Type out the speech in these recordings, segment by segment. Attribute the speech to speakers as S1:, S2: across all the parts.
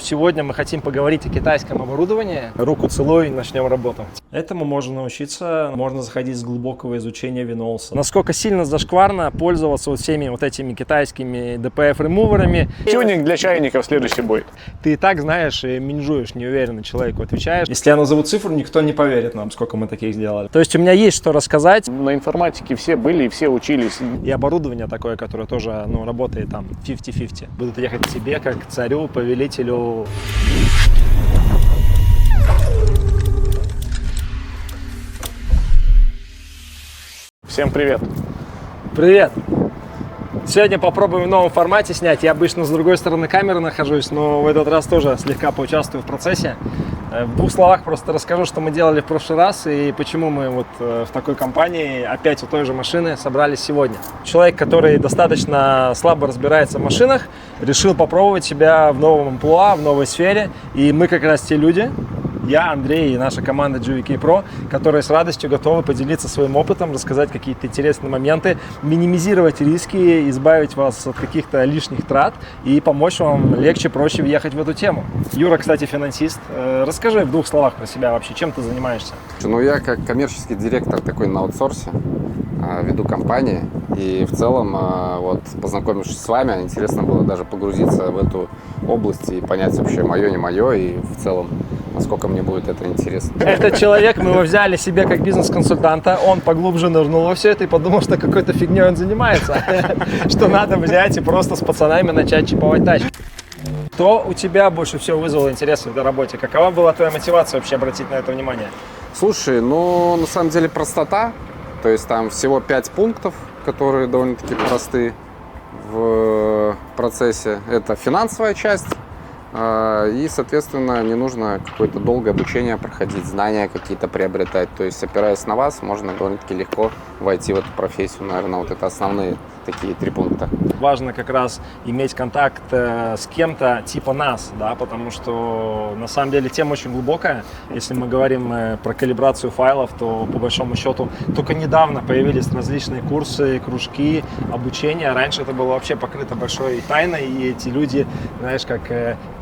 S1: Сегодня мы хотим поговорить о китайском оборудовании. Руку целуй, начнем работу. Этому можно научиться, можно заходить с глубокого изучения Windows. Насколько сильно зашкварно пользоваться вот всеми вот этими китайскими DPF-ремуверами.
S2: Тюнинг для чайников следующий будет.
S1: Ты и так знаешь и менеджуешь, неуверенно человеку отвечаешь. Если я назову цифру, никто не поверит нам, сколько мы таких сделали. То есть у меня есть что рассказать.
S2: На информатике все были и все учились.
S1: И оборудование такое, которое тоже работает там 50-50. Будут ехать к тебе, как к царю, повелителю.
S2: Всем привет.
S1: Привет! Сегодня попробуем в новом формате снять. Я обычно с другой стороны камеры нахожусь, но в этот раз тоже слегка поучаствую в процессе. В двух словах просто расскажу, что мы делали в прошлый раз и почему мы вот в такой компании опять у той же машины собрались сегодня. Человек, который достаточно слабо разбирается в машинах, решил попробовать себя в новом амплуа, в новой сфере. И мы как раз те люди, я, Андрей и наша команда GVK Pro, которые с радостью готовы поделиться своим опытом, рассказать какие-то интересные моменты, минимизировать риски, избавить вас от каких-то лишних трат и помочь вам легче, проще въехать в эту тему. Юра, кстати, финансист. Расскажи в двух словах про себя вообще, чем ты занимаешься?
S3: Ну, я как коммерческий директор такой на аутсорсе, веду компании. И в целом, вот познакомившись с вами, интересно было даже погрузиться в эту область и понять вообще мое, не мое, и в целом, насколько мне будет это интересно.
S1: Этот человек, мы его взяли себе как бизнес-консультанта, он поглубже нырнул во все это и подумал, что какой-то фигней он занимается, что надо взять и просто с пацанами начать чиповать тачки. Что у тебя больше всего вызвало интерес в этой работе? Какова была твоя мотивация вообще обратить на это внимание?
S3: Слушай, ну, на самом деле простота, то есть там всего 5 пунктов, которые довольно-таки просты в процессе. Это финансовая часть. И, соответственно, не нужно какое-то долгое обучение проходить, знания какие-то приобретать. То есть, опираясь на вас, можно довольно-таки легко войти в эту профессию. Наверное, вот это основные такие 3 пункта.
S1: Важно как раз иметь контакт с кем-то типа нас, да, потому что на самом деле тема очень глубокая. Если мы говорим про калибрацию файлов, то по большому счету только недавно появились различные курсы, кружки, обучение. Раньше это было вообще покрыто большой тайной, и эти люди, знаешь, как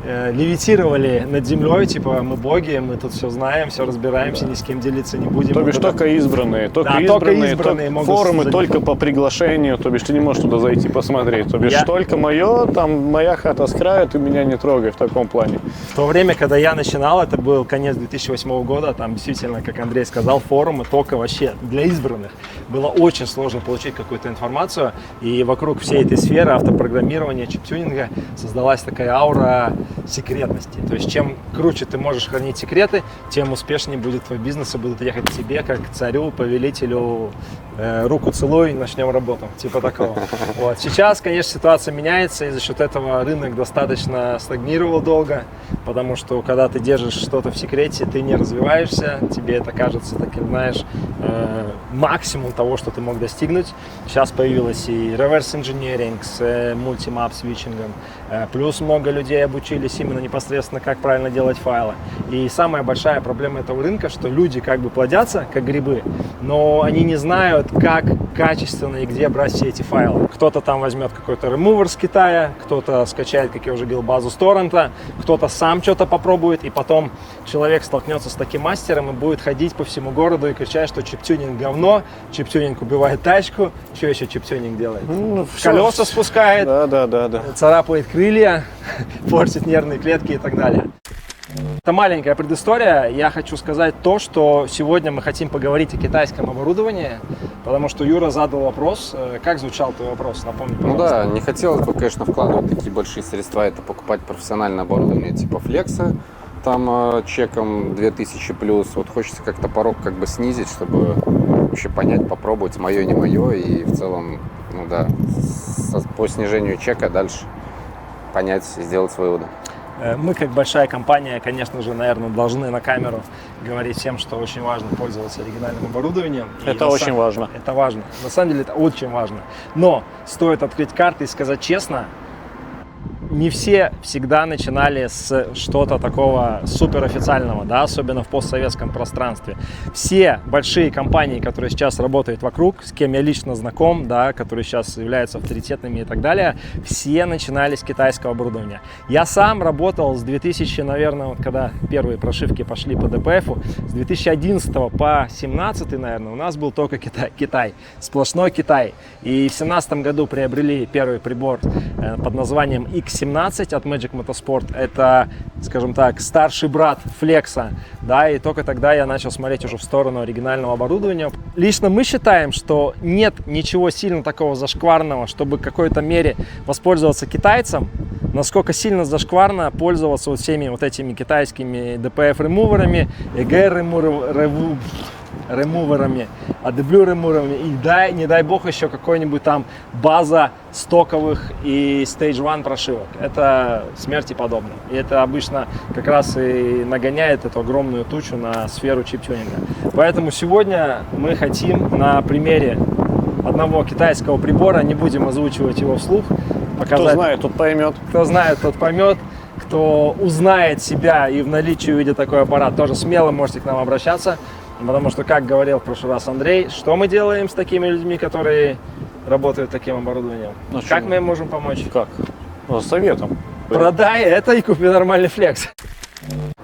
S1: левитировали над землей, типа мы боги, мы тут все знаем, все разбираемся, ни с кем делиться не будем.
S2: То бишь только избранные, только избранные могут форумы только по приглашению, то бишь ты не можешь туда зайти посмотреть, то бишь только мое, там моя хата с краю, ты меня не трогай в таком плане.
S1: В то время, когда я начинал, это был конец 2008 года, там действительно, как Андрей сказал, форумы только вообще для избранных. Было очень сложно получить какую-то информацию, и вокруг всей этой сферы автопрограммирования, чип-тюнинга создалась такая аура секретности. То есть чем круче ты можешь хранить секреты, тем успешнее будет твой бизнес и будут ехать к тебе, как к царю, повелителю, руку целуй, начнем работу. Типа такого. Вот. Сейчас, конечно, ситуация меняется, и за счет этого рынок достаточно стагнировал долго, потому что когда ты держишь что-то в секрете, ты не развиваешься, тебе это кажется таким, знаешь, максимум того, что ты мог достигнуть. Сейчас появилось и reverse engineering с мультимап свитчингом, плюс много людей обучились именно непосредственно, как правильно делать файлы. И самая большая проблема этого рынка, что люди как бы плодятся, как грибы, но они не знают, как качественно и где брать все эти файлы. Кто-то там возьмет какой-то ремувер с Китая, кто-то скачает, как я уже говорил, базу с торрента, кто-то сам что-то попробует, и потом человек столкнется с таким мастером и будет ходить по всему городу и кричать, что чип-тюнинг говно, чип-тюнинг убивает тачку. Что еще чип-тюнинг делает? Колеса спускает,
S2: да.
S1: царапает крылья, портит нервные клетки и так далее. Это маленькая предыстория. Я хочу сказать то, что сегодня мы хотим поговорить о китайском оборудовании, потому что Юра задал вопрос. Как звучал твой вопрос? Напомни, пожалуйста.
S3: Ну да, не хотелось бы, конечно, вкладывать такие большие средства, это покупать профессиональное оборудование типа флекса, там чеком 2000 плюс. Вот хочется как-то порог как бы снизить, чтобы вообще понять, попробовать, мое, не мое, и в целом, ну да, по снижению чека дальше понять, сделать выводы.
S1: Мы, как большая компания, конечно же, наверное, должны на камеру говорить всем, что очень важно пользоваться оригинальным оборудованием.
S2: Это очень важно.
S1: Это важно. На самом деле это очень важно. Но стоит открыть карты и сказать честно, не все всегда начинали с что-то такого суперофициального, да, особенно в постсоветском пространстве. Все большие компании, которые сейчас работают вокруг, с кем я лично знаком, да, которые сейчас являются авторитетными и так далее, все начинали с китайского оборудования. Я сам работал с 2000, наверное, вот когда первые прошивки пошли по ДПФу, с 2011 по 2017, наверное, у нас был только Китай, сплошной Китай. И в 2017 году приобрели первый прибор под названием X17 от Magic Motorsport. Это, скажем так, старший брат Flex, да, и только тогда я начал смотреть уже в сторону оригинального оборудования. Лично мы считаем, что нет ничего сильно такого зашкварного, чтобы в какой-то мере воспользоваться китайцем, насколько сильно зашкварно пользоваться вот всеми вот этими китайскими DPF-ремуверами, ремуверами, AdBlue-ремуверами и не дай бог еще какой-нибудь там база стоковых и Stage 1 прошивок. Это смерти подобно. И это обычно как раз и нагоняет эту огромную тучу на сферу чип-тюнинга. Поэтому сегодня мы хотим на примере одного китайского прибора, не будем озвучивать его вслух, показать.
S2: Кто знает, тот поймет.
S1: Кто знает, тот поймет. Кто узнает себя и в наличии увидит такой аппарат, тоже смело можете к нам обращаться. Потому что, как говорил в прошлый раз Андрей, что мы делаем с такими людьми, которые работают таким оборудованием?
S2: Ну,
S1: как мы им можем помочь?
S2: Как? Ну, советом.
S1: Продай это и купи нормальный флекс.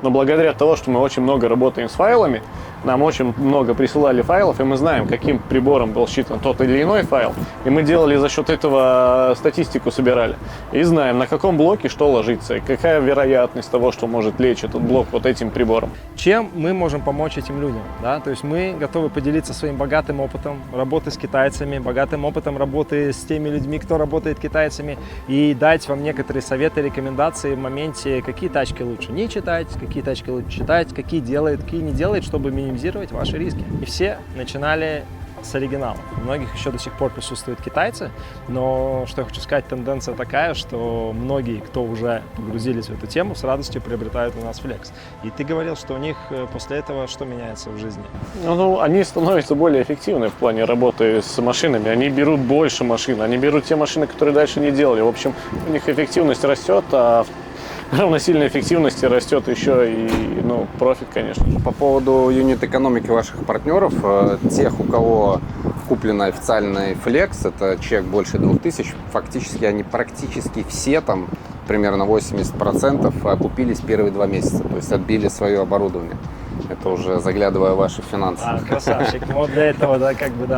S2: Но благодаря тому, что мы очень много работаем с файлами, нам очень много присылали файлов, и мы знаем, каким прибором был считан тот или иной файл. И мы делали за счет этого статистику, собирали. И знаем, на каком блоке что ложится, и какая вероятность того, что может лечь этот блок вот этим прибором.
S1: Чем мы можем помочь этим людям? Да? То есть мы готовы поделиться своим богатым опытом работы с китайцами, богатым опытом работы с теми людьми, кто работает китайцами, и дать вам некоторые советы, рекомендации в моменте, какие тачки лучше не читать, какие тачки лучше читать, какие делает, какие не делает, чтобы минимизировать ваши риски. И все начинали с оригиналов. У многих еще до сих пор присутствуют китайцы, но, что я хочу сказать, тенденция такая, что многие, кто уже погрузились в эту тему, с радостью приобретают у нас флекс. И ты говорил, что у них после этого что меняется в жизни?
S2: Ну, они становятся более эффективны в плане работы с машинами. Они берут больше машин, они берут те машины, которые дальше не делали. В общем, у них эффективность растет, а равносильно эффективности растет еще и профит, конечно.
S3: По поводу юнит-экономики ваших партнеров, тех, у кого куплен официальный Flex, это чек больше 2000, фактически они практически все, там примерно 80%, окупились первые 2 месяца, то есть отбили свое оборудование. Это уже заглядывая в ваши финансы.
S1: Красавчик. Вот для этого, да,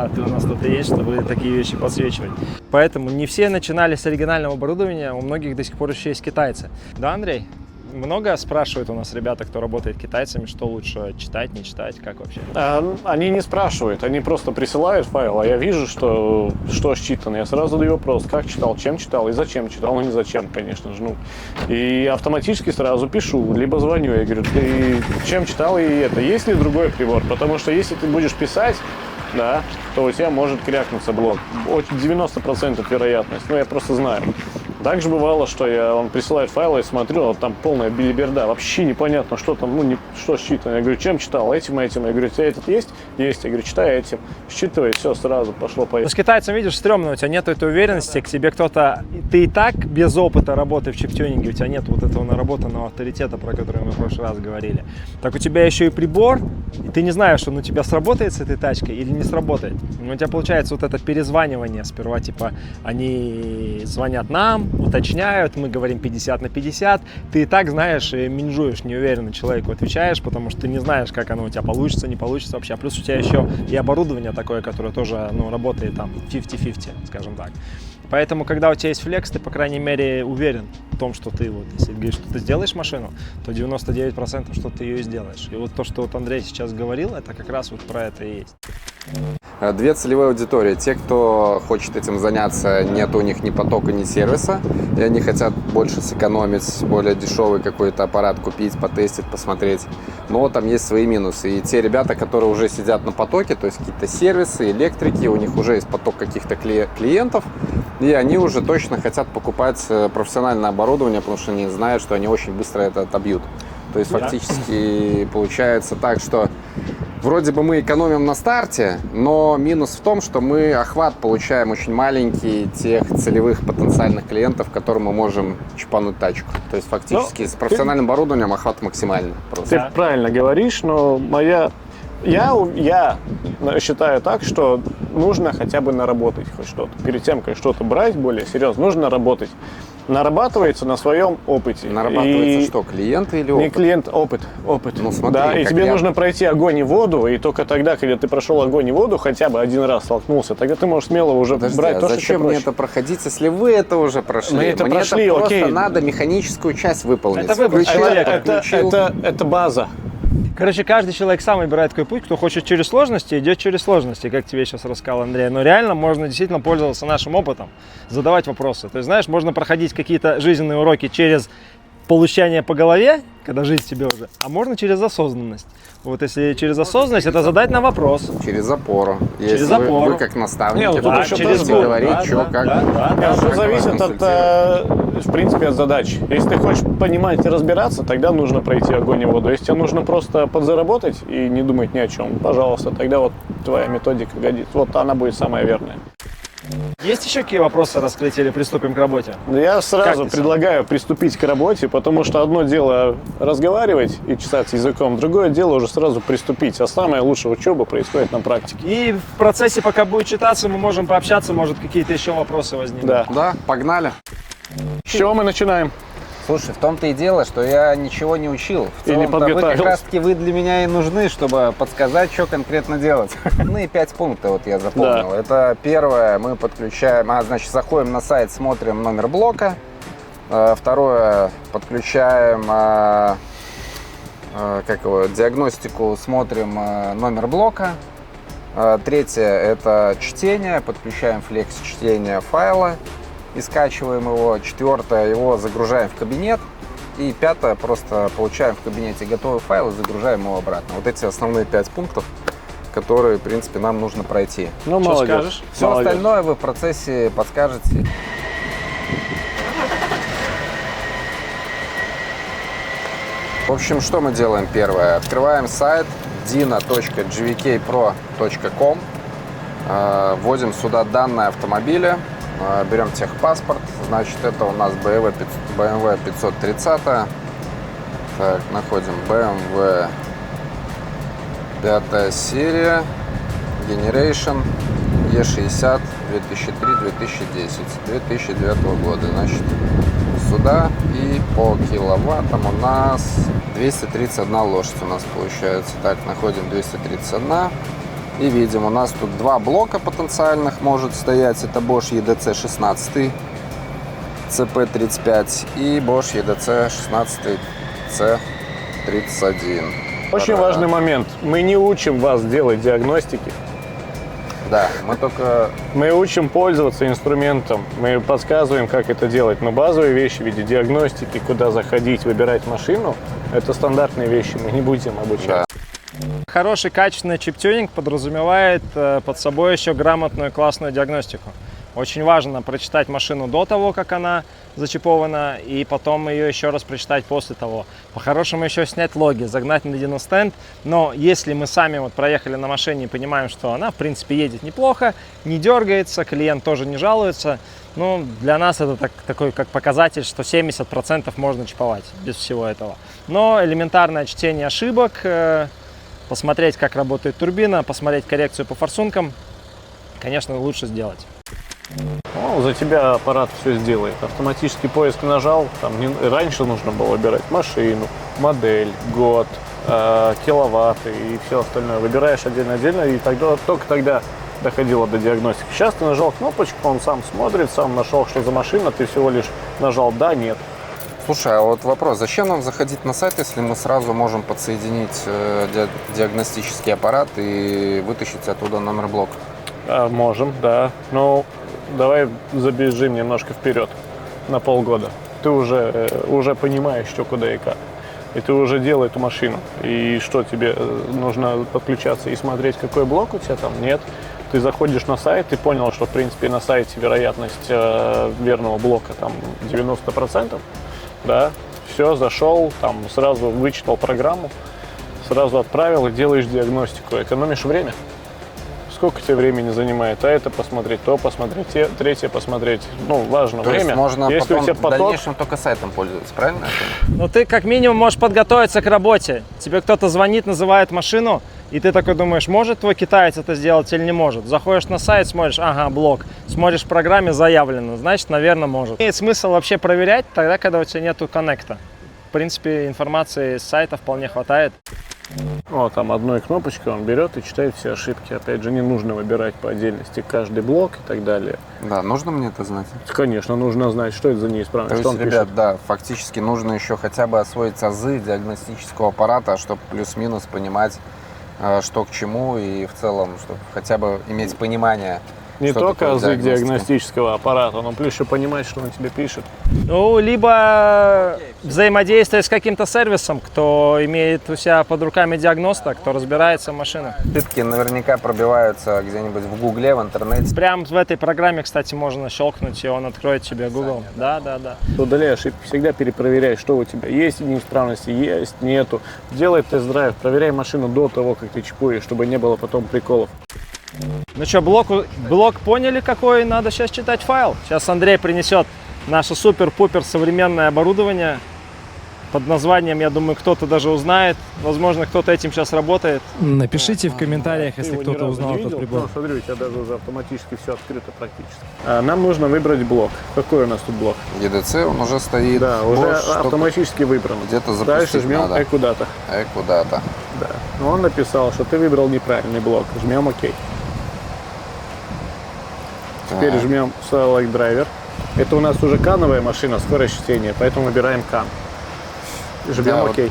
S1: ты у нас тут и есть, чтобы такие вещи подсвечивать. Поэтому не все начинали с оригинального оборудования, у многих до сих пор еще есть китайцы. Да, Андрей? Много спрашивают у нас ребята, кто работает китайцами, что лучше читать, не читать, как вообще?
S2: Они не спрашивают, они просто присылают файл, а я вижу, что считано. Я сразу задаю вопрос, как читал, чем читал и зачем читал. Ну, не зачем, конечно же. И автоматически сразу пишу, либо звоню, я говорю, ты чем читал и это, есть ли другой прибор? Потому что если ты будешь писать, да, то у тебя может крякнуться блок. 90% вероятность, я просто знаю. Также бывало, что он присылает файлы, я смотрю, там полная билиберда, вообще непонятно, что там, что считано. Я говорю, чем читал? Этим. Я говорю, у тебя этот есть? Есть. Я говорю, читай этим. Считывай, все, сразу пошло-поехало.
S1: С китайцем, видишь, стрёмно, у тебя нет этой уверенности, к тебе кто-то, ты и так без опыта работы в чип-тюнинге, у тебя нет вот этого наработанного авторитета, про который мы в прошлый раз говорили. Так у тебя еще и прибор, и ты не знаешь, он у тебя сработает с этой тачкой или не сработает. У тебя получается вот это перезванивание сперва, типа, они звонят нам, уточняют, мы говорим 50/50, ты и так знаешь и менжуешь, неуверенно человеку отвечаешь, потому что ты не знаешь, как оно у тебя получится, не получится вообще. А плюс у тебя еще и оборудование такое, которое тоже работает там 50/50, скажем так. Поэтому, когда у тебя есть флекс, ты, по крайней мере, уверен в том, что ты, если говоришь, что ты сделаешь машину, то 99% что ты ее и сделаешь. И вот то, что Андрей сейчас говорил, это как раз вот про это и есть.
S3: 2 целевые аудитории. Те, кто хочет этим заняться, нет у них ни потока, ни сервиса, и они хотят больше сэкономить, более дешевый какой-то аппарат купить, потестить, посмотреть. Но там есть свои минусы. И те ребята, которые уже сидят на потоке, то есть какие-то сервисы, электрики, у них уже есть поток каких-то клиентов, и они уже точно хотят покупать профессиональное оборудование, потому что они знают, что они очень быстро это отобьют. То есть фактически получается так, что Вроде бы мы экономим на старте, но минус в том, что мы охват получаем очень маленький тех целевых потенциальных клиентов, которым мы можем чипануть тачку. То есть фактически с профессиональным оборудованием охват максимальный. Просто.
S2: Ты правильно говоришь, но я считаю так, что нужно хотя бы наработать хоть что-то. Перед тем, как что-то брать более серьезно, нужно работать. Нарабатывается на своем опыте.
S3: Нарабатывается что, клиенты или опыт?
S2: Не клиент, опыт.
S3: Ну, смотри,
S2: да, и
S3: как
S2: тебе
S3: я-
S2: нужно пройти огонь и воду, и только тогда, когда ты прошел огонь и воду, хотя бы один раз столкнулся, тогда ты можешь смело уже
S3: Подожди,
S2: брать
S3: а
S2: то, что тебе
S3: зачем мне
S2: проще.
S3: это проходить, если вы это уже прошли?
S2: Мы это
S3: мне
S2: прошли,
S3: это просто
S2: окей.
S3: надо механическую часть выполнить.
S1: Это выбор
S3: Включил,
S1: человека.
S3: подключил.
S2: Это база.
S1: Короче, каждый человек сам выбирает такой путь, кто хочет через сложности, идет через сложности, как тебе сейчас рассказал Андрей. Но реально можно действительно пользоваться нашим опытом, задавать вопросы. То есть, знаешь, можно проходить какие-то жизненные уроки через получание по голове, когда жизнь тебе уже, а можно через осознанность. Вот если через осознанность, это задать на вопрос.
S3: Через опору.
S1: Через
S3: Если
S1: опору.
S3: Вы как наставники,
S2: Не, ну, тут
S3: вы
S2: еще
S3: будете
S2: тоже
S3: говорить,
S1: да,
S3: что,
S1: да,
S3: как.
S1: да,
S2: Все
S3: как
S2: зависит от,
S3: консультировать.
S2: в принципе, от задач. Если ты хочешь понимать и разбираться, тогда нужно пройти огонь и воду. Если тебе нужно просто подзаработать и не думать ни о чем, пожалуйста, тогда вот твоя методика годится. Вот она будет самая верная.
S1: Есть еще какие вопросы раскрыть или приступим к работе?
S2: Я сразу
S1: Как ты
S2: предлагаю приступить к работе, потому что одно дело разговаривать и чесать языком, другое дело уже сразу приступить. А самая лучшая учеба происходит на практике.
S1: И в процессе, пока будет читаться, мы можем пообщаться, может, какие-то еще вопросы возникнут.
S2: Да.
S3: Да, погнали.
S2: С чего мы начинаем?
S4: Слушай, в том-то и дело, что я ничего не учил. В
S2: И не
S4: целом-то вы как
S2: подготовился.
S4: раз-таки вы для меня и нужны, чтобы подсказать, что конкретно делать. Ну и 5 пунктов вот я запомнил.
S2: Да.
S4: Это первое, мы подключаем, значит, заходим на сайт, смотрим номер блока. Второе, подключаем диагностику, смотрим номер блока. Третье, это чтение, подключаем флекс чтения файла и скачиваем его. Четвертое, его загружаем в кабинет. И пятое, просто получаем в кабинете готовый файл и загружаем его обратно. Вот эти основные 5 пунктов, которые, в принципе, нам нужно пройти.
S2: Ну,
S1: Что
S2: молодец.
S1: скажешь?
S4: Все
S2: Молодец.
S4: остальное вы в процессе подскажете.
S3: В общем, что мы делаем первое? Открываем сайт dino.gvkpro.com, вводим сюда данные автомобиля, берем техпаспорт, значит, это у нас BMW 530. Так, находим BMW 5 серия, Generation E60 2003-2010, 2009 года. Значит, сюда и по киловаттам у нас 231 лошадь у нас получается. Так, находим 231 и видим, у нас тут два блока потенциальных может стоять. Это Bosch EDC 16 CP35 и Bosch EDC 16 C31.
S2: Очень важный момент. Мы не учим вас делать диагностики.
S3: Да, мы только
S2: Мы учим пользоваться инструментом, мы подсказываем, как это делать. Но базовые вещи в виде диагностики, куда заходить, выбирать машину, это стандартные вещи, мы не будем обучать.
S3: Да.
S1: Хороший качественный чип-тюнинг подразумевает под собой еще грамотную классную диагностику. Очень важно прочитать машину до того, как она зачипована, и потом ее еще раз прочитать после того. По-хорошему еще снять логи, загнать на диностенд. Но если мы сами вот проехали на машине и понимаем, что она в принципе едет неплохо, не дергается, клиент тоже не жалуется, ну, для нас это такой как показатель, что 70% можно чиповать без всего этого. Но элементарное чтение ошибок, посмотреть, как работает турбина, посмотреть коррекцию по форсункам, конечно, лучше сделать.
S2: Ну, за тебя аппарат все сделает. Автоматический поиск нажал, раньше нужно было выбирать машину, модель, год, киловатты и все остальное. Выбираешь отдельно-отдельно, и только тогда доходило до диагностики. Сейчас ты нажал кнопочку, он сам смотрит, сам нашел, что за машина, ты всего лишь нажал «да», «нет».
S3: Слушай, а вот вопрос, зачем нам заходить на сайт, если мы сразу можем подсоединить диагностический аппарат и вытащить оттуда номер блока?
S2: Можем, да. Ну, давай забежим немножко вперед на полгода. Ты уже понимаешь, что, куда и как. И ты уже делал эту машину. И что, тебе нужно подключаться и смотреть, какой блок у тебя там? Нет. Ты заходишь на сайт, ты понял, что, в принципе, на сайте вероятность верного блока там 90%. Да, все, зашел, там сразу вычитал программу, сразу отправил и делаешь диагностику. Экономишь время. Сколько тебе времени занимает? А это посмотреть, то посмотреть, третье посмотреть. Ну, важно
S4: То
S2: время.
S4: есть можно
S2: Если у
S4: потом
S2: тебя
S4: в
S2: поток,
S4: дальнейшем только сайтом пользоваться, правильно? я понял?
S1: Ну, ты как минимум можешь подготовиться к работе. Тебе кто-то звонит, называет машину, и ты такой думаешь, может твой китаец это сделать или не может. Заходишь на сайт, смотришь, ага, блок. Смотришь в программе, заявлено, значит, наверное, может. Имеет смысл вообще проверять тогда, когда у тебя нету коннекта. В принципе, информации с сайта вполне хватает.
S2: о, там одной кнопочкой он берет и читает все ошибки. Опять же, не нужно выбирать по отдельности каждый блок и так далее.
S4: Да, нужно мне это знать?
S2: Конечно, нужно знать, что это за неисправность.
S4: То
S2: что
S4: есть,
S2: он
S4: ребят,
S2: пишет.
S4: да, фактически нужно еще хотя бы освоить азы диагностического аппарата, чтобы плюс-минус понимать, что к чему, и в целом, чтобы хотя бы иметь понимание.
S2: Не
S4: что
S2: только
S4: такое
S2: азы
S4: диагностика.
S2: диагностического аппарата, но плюс еще понимать, что он тебе пишет.
S1: Ну, либо взаимодействие с каким-то сервисом, кто имеет у себя под руками диагноста, кто разбирается в машинах.
S4: Ошибки наверняка пробиваются где-нибудь в Гугле, в интернете.
S1: Прям в этой программе, кстати, можно щелкнуть, и он откроет тебе Google. Да.
S2: Удаляй ошибки, всегда перепроверяй, что у тебя есть неисправности, есть, нету. Делай тест-драйв, проверяй машину до того, как ты чипуешь, чтобы не было потом приколов.
S1: Ну что, блок поняли, какой надо сейчас читать файл? Сейчас Андрей принесет наше супер-пупер современное оборудование. Под названием, я думаю, кто-то даже узнает. Возможно, кто-то этим сейчас работает. Напишите в комментариях, если
S2: Ты его ни
S1: кто-то
S2: разу
S1: узнал
S2: не
S1: этот
S2: видел?
S1: прибор.
S2: Ну, смотри, у тебя даже уже автоматически все открыто практически. Нам нужно выбрать блок. Какой у нас тут блок?
S4: EDC, он уже стоит.
S2: Да, уже
S4: Bosch, только
S2: автоматически выбран.
S4: где-то запустить
S2: Дальше жмем
S4: надо.
S2: куда-то.
S4: Куда-то.
S2: Да. Но он написал, что ты выбрал неправильный блок. Жмем ОК. Теперь
S4: Так.
S2: жмем Select Driver. Это у нас уже кановая машина, скорость чтения, поэтому выбираем кан. Жмем
S4: Да,
S2: ОК.
S4: Окей.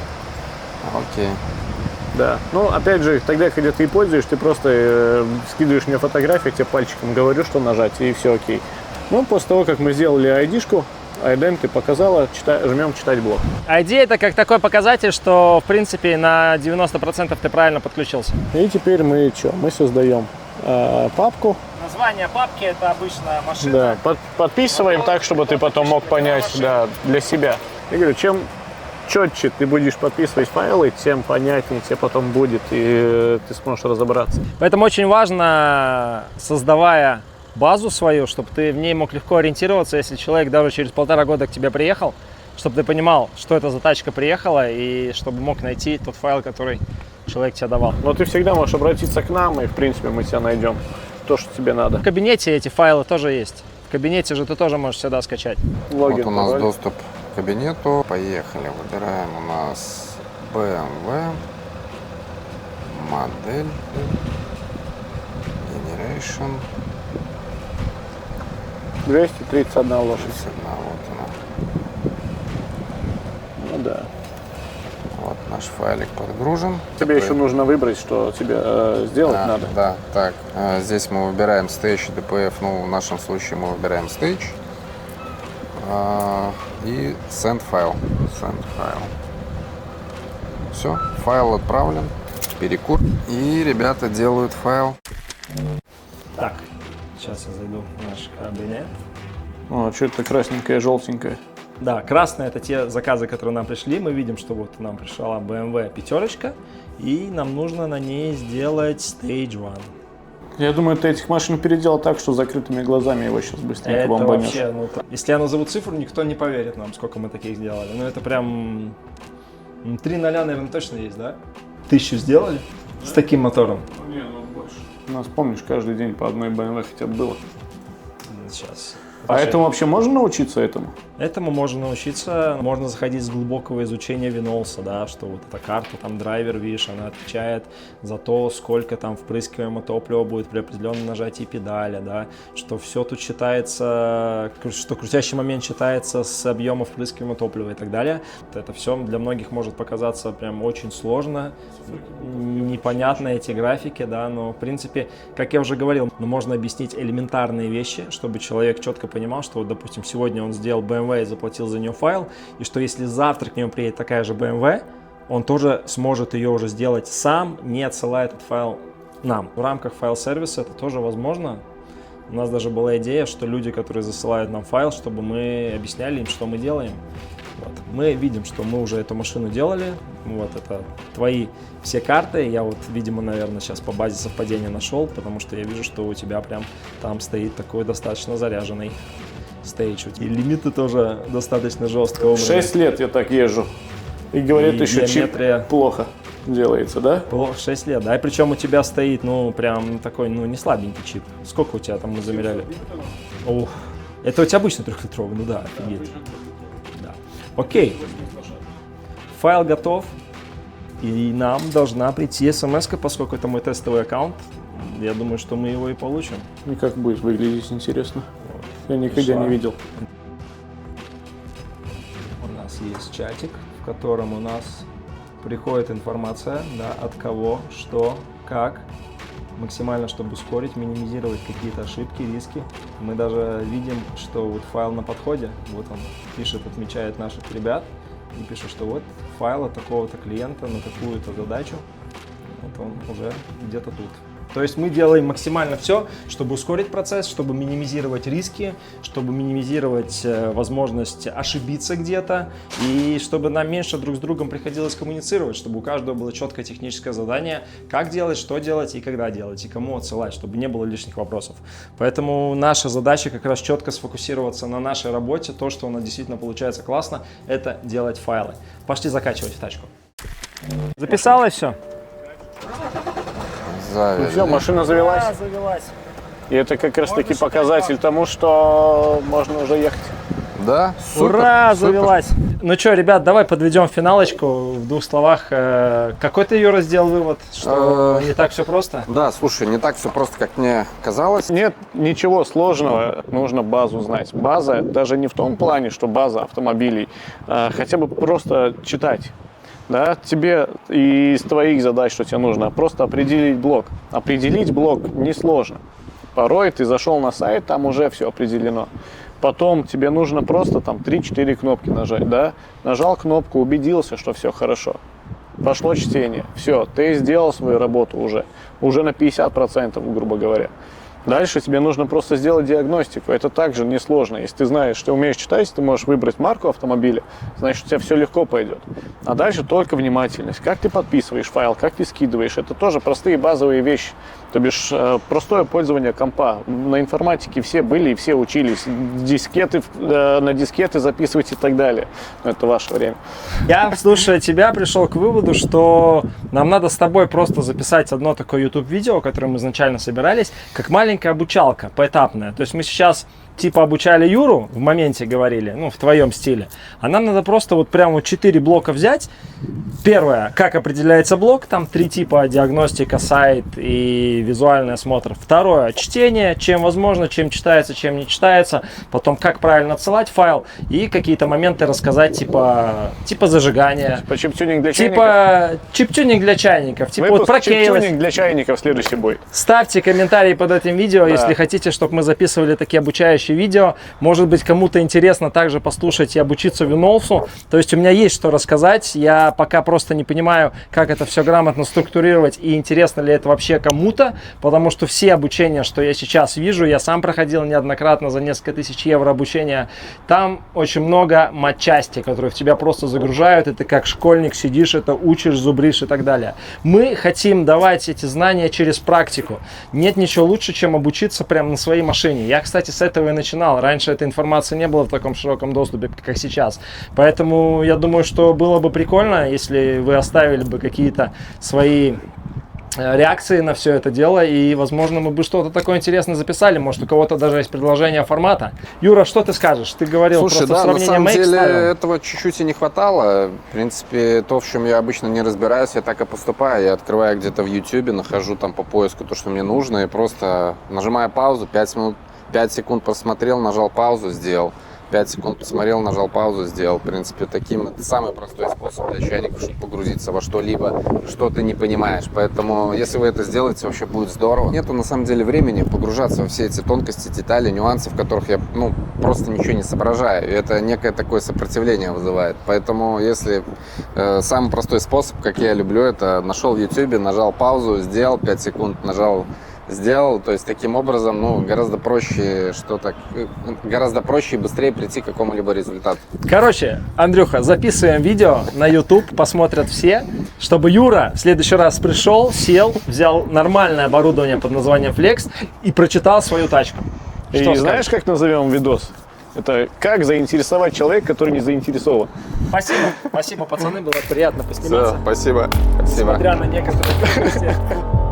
S2: Да. Ну, опять же, тогда, когда ты пользуешь, ты просто скидываешь мне фотографию, я тебе пальчиком говорю, что нажать, и все окей. Ну, после того, как мы сделали ID-шку, ты показала, жмем читать блок.
S1: ID это как такой показатель, что, в принципе, на 90% ты правильно подключился.
S2: И теперь мы что? Мы создаем папку.
S1: Название папки это обычно машина.
S2: Да, подписываем так, чтобы ты потом мог понять, да, для себя. Я говорю, чем четче ты будешь подписывать файлы, тем понятнее тебе потом будет, и ты сможешь разобраться.
S1: Поэтому очень важно, создавая базу свою, чтобы ты в ней мог легко ориентироваться, если человек даже через 1,5 года к тебе приехал, чтобы ты понимал, что это за тачка приехала, и чтобы мог найти тот файл, который человек тебе давал.
S2: Но ты всегда можешь обратиться к нам, и в принципе мы тебя найдем то, что тебе надо.
S1: В кабинете эти файлы тоже есть. В кабинете же ты тоже можешь сюда скачать.
S2: Логин
S4: Вот у нас
S2: пароль.
S4: доступ к кабинету. Поехали. Выбираем у нас BMW. Модель. Generation.
S2: 231 лошадь.
S4: 31. Вот она.
S2: Ну да.
S4: Вот наш файлик подгружен.
S2: Тебе еще нужно выбрать, что тебе сделать
S4: Да,
S2: надо.
S4: да, так. Здесь мы выбираем Stage DPF. Ну, в нашем случае мы выбираем Stage. И Send файл. Send файл. Все, файл отправлен. Перекур. И ребята делают файл.
S1: Так, сейчас я зайду в наш кабинет.
S2: О, что это красненькое, желтенькое?
S1: Да, красные это те заказы, которые нам пришли. Мы видим, что вот нам пришла BMW 5, и нам нужно на ней сделать Stage 1.
S2: Я думаю, ты этих машин переделал так, что с закрытыми глазами его сейчас быстренько
S1: Это
S2: бомбанешь.
S1: вообще, если я назову цифру, никто не поверит нам, сколько мы таких сделали. Ну это прям 3 0, наверное, точно есть, да? 1000 сделали с таким мотором.
S2: Не, ну больше. У нас, помнишь, каждый день по одной BMW хотя бы было.
S1: Сейчас.
S2: А этому вообще можно научиться этому?
S1: Этому можно научиться, можно заходить с глубокого изучения Винолса, да, что вот эта карта, там драйвер, видишь, она отвечает за то, сколько там впрыскиваемого топлива будет при определенном нажатии педали, да, что все тут считается, что крутящий момент считается с объема впрыскиваемого топлива и так далее. Это все для многих может показаться прям очень сложно, непонятно эти графики, да, но в принципе, как я уже говорил, можно объяснить элементарные вещи, чтобы человек четко понимал, что, вот, допустим, сегодня он сделал BMW и заплатил за нее файл, и что если завтра к нему приедет такая же BMW, он тоже сможет ее уже сделать сам, не отсылая этот файл нам. В рамках файл-сервиса это тоже возможно. У нас даже была идея, что люди, которые засылают нам файл, чтобы мы объясняли им, что мы делаем. Вот. Мы видим, что мы уже эту машину делали. Вот это твои все карты. Я вот, видимо, наверное, сейчас по базе совпадения нашел, потому что я вижу, что у тебя прям там стоит такой достаточно заряженный стейдж. И лимиты тоже достаточно жестко убраны.
S2: 6 лет я так езжу. И говорят,
S1: И
S2: еще
S1: геометрия.
S2: чип плохо делается, да?
S1: 6 лет, да. И причем у тебя стоит, ну, прям такой, ну, не слабенький чип. Сколько у тебя там мы замеряли? Ух, это у тебя обычный 3-литровый, ну да, офигеть. Да. Окей. Файл готов. И нам должна прийти смс-ка, поскольку это мой тестовый аккаунт. Я думаю, что мы его и получим.
S2: И как будет выглядеть, интересно. Я никогда
S1: Пришла.
S2: не видел.
S1: У нас есть чатик, в котором у нас приходит информация, да, от кого, что, как, максимально, чтобы ускорить, минимизировать какие-то ошибки, риски. Мы даже видим, что вот файл на подходе, вот он пишет, отмечает наших ребят и пишет, что вот файл от такого-то клиента на такую-то задачу, вот он уже где-то тут. То есть мы делаем максимально все, чтобы ускорить процесс, чтобы минимизировать риски, чтобы минимизировать возможность ошибиться где-то, и чтобы нам меньше друг с другом приходилось коммуницировать, чтобы у каждого было четкое техническое задание, как делать, что делать и когда делать, и кому отсылать, чтобы не было лишних вопросов. Поэтому наша задача как раз четко сфокусироваться на нашей работе, то, что у нас действительно получается классно, это делать файлы. Пошли закачивать в тачку. Записалось все?
S2: Ну все, машина завелась.
S1: Да, завелась.
S2: И это как раз таки показатель тому, что можно уже ехать.
S3: Да, супер,
S1: Ура,
S3: супер.
S1: завелась. Ну что, ребят, давай подведем финалочку в двух словах. Какой ты, Юра, сделал вывод, что не так все просто?
S3: Да, слушай, не так все просто, как мне казалось.
S2: Нет ничего сложного, нужно базу знать. База даже не в том плане, что база автомобилей, а хотя бы просто читать. Да, тебе из твоих задач, что тебе нужно, просто определить блок. Определить блок несложно. Порой ты зашел на сайт, там уже все определено. Потом тебе нужно просто там 3-4 кнопки нажать, да? Нажал кнопку, убедился, что все хорошо. Пошло чтение. Все, ты сделал свою работу уже на 50%, грубо говоря. Дальше тебе нужно просто сделать диагностику. Это также несложно. Если ты знаешь, что умеешь читать, ты можешь выбрать марку автомобиля, значит, у тебя все легко пойдет. А дальше только внимательность. Как ты подписываешь файл, как ты скидываешь. Это тоже простые базовые вещи. То бишь, простое пользование компа. На информатике все были и все учились. Дискеты, на дискеты записывать и так далее. Но это ваше время.
S1: Я, слушая тебя, пришел к выводу, что нам надо с тобой просто записать одно такое YouTube-видео, которое мы изначально собирались, как маленькая обучалка, поэтапная. То есть мы сейчас типа обучали Юру, в моменте говорили, ну, в твоем стиле, а нам надо просто вот прям вот 4 блока взять. Первое, как определяется блок, там 3 типа: диагностика, сайт и визуальный осмотр. Второе, чтение, чем возможно, чем читается, чем не читается. Потом, как правильно отсылать файл и какие-то моменты рассказать, типа зажигания.
S2: Типа чип-тюнинг для чайников.
S1: Типа чип-тюнинг для чайников, типа вот про кейлес.
S2: Чип-тюнинг для чайников следующий будет.
S1: Ставьте комментарии под этим видео,
S2: Да.
S1: если хотите, чтобы мы записывали такие обучающие видео. Может быть, кому-то интересно также послушать и обучиться Винолсу. То есть у меня есть что рассказать. Я пока просто не понимаю, как это все грамотно структурировать и интересно ли это вообще кому-то, потому что все обучения, что я сейчас вижу, я сам проходил неоднократно за несколько тысяч евро обучения, там очень много матчасти, которые в тебя просто загружают, и ты как школьник сидишь, это учишь, зубришь и так далее. Мы хотим давать эти знания через практику. Нет ничего лучше, чем обучиться прямо на своей машине. Я, кстати, с этого и начинал. Раньше этой информации не было в таком широком доступе, как сейчас. Поэтому я думаю, что было бы прикольно, если вы оставили бы какие-то свои реакции на все это дело, и, возможно, мы бы что-то такое интересное записали. Может, у кого-то даже есть предложение формата. Юра, что ты скажешь? Ты говорил,
S3: Слушай,
S1: просто
S3: да, на
S1: сравнение
S3: самом
S1: Make
S3: деле
S1: ставил.
S3: этого чуть-чуть и не хватало. В принципе, то, в чем я обычно не разбираюсь, я так и поступаю. Я открываю где-то в YouTube, нахожу там по поиску то, что мне нужно, и просто нажимаю паузу, 5 секунд просмотрел, нажал паузу, сделал. 5 секунд посмотрел, нажал паузу, сделал. В принципе, таким это самый простой способ для чайников, чтобы погрузиться во что-либо, что ты не понимаешь. Поэтому, если вы это сделаете, вообще будет здорово. Нету, на самом деле, времени погружаться во все эти тонкости, детали, нюансы, в которых я, просто ничего не соображаю. И это некое такое сопротивление вызывает. Поэтому, если самый простой способ, как я люблю, это нашел в YouTube, нажал паузу, сделал 5 секунд, нажал
S4: сделал. То есть таким образом, ну, гораздо проще гораздо проще и быстрее прийти к какому-либо результату.
S1: Короче, Андрюха, записываем видео на YouTube, посмотрят все, чтобы Юра в следующий раз пришел, сел, взял нормальное оборудование под названием Flex и прочитал свою тачку.
S2: И
S1: Что
S2: знаешь, как назовем видос? Это как заинтересовать человека, который не заинтересован.
S1: Спасибо, пацаны, было приятно посниматься.
S4: Все, спасибо.
S1: Несмотря на некоторые трудности.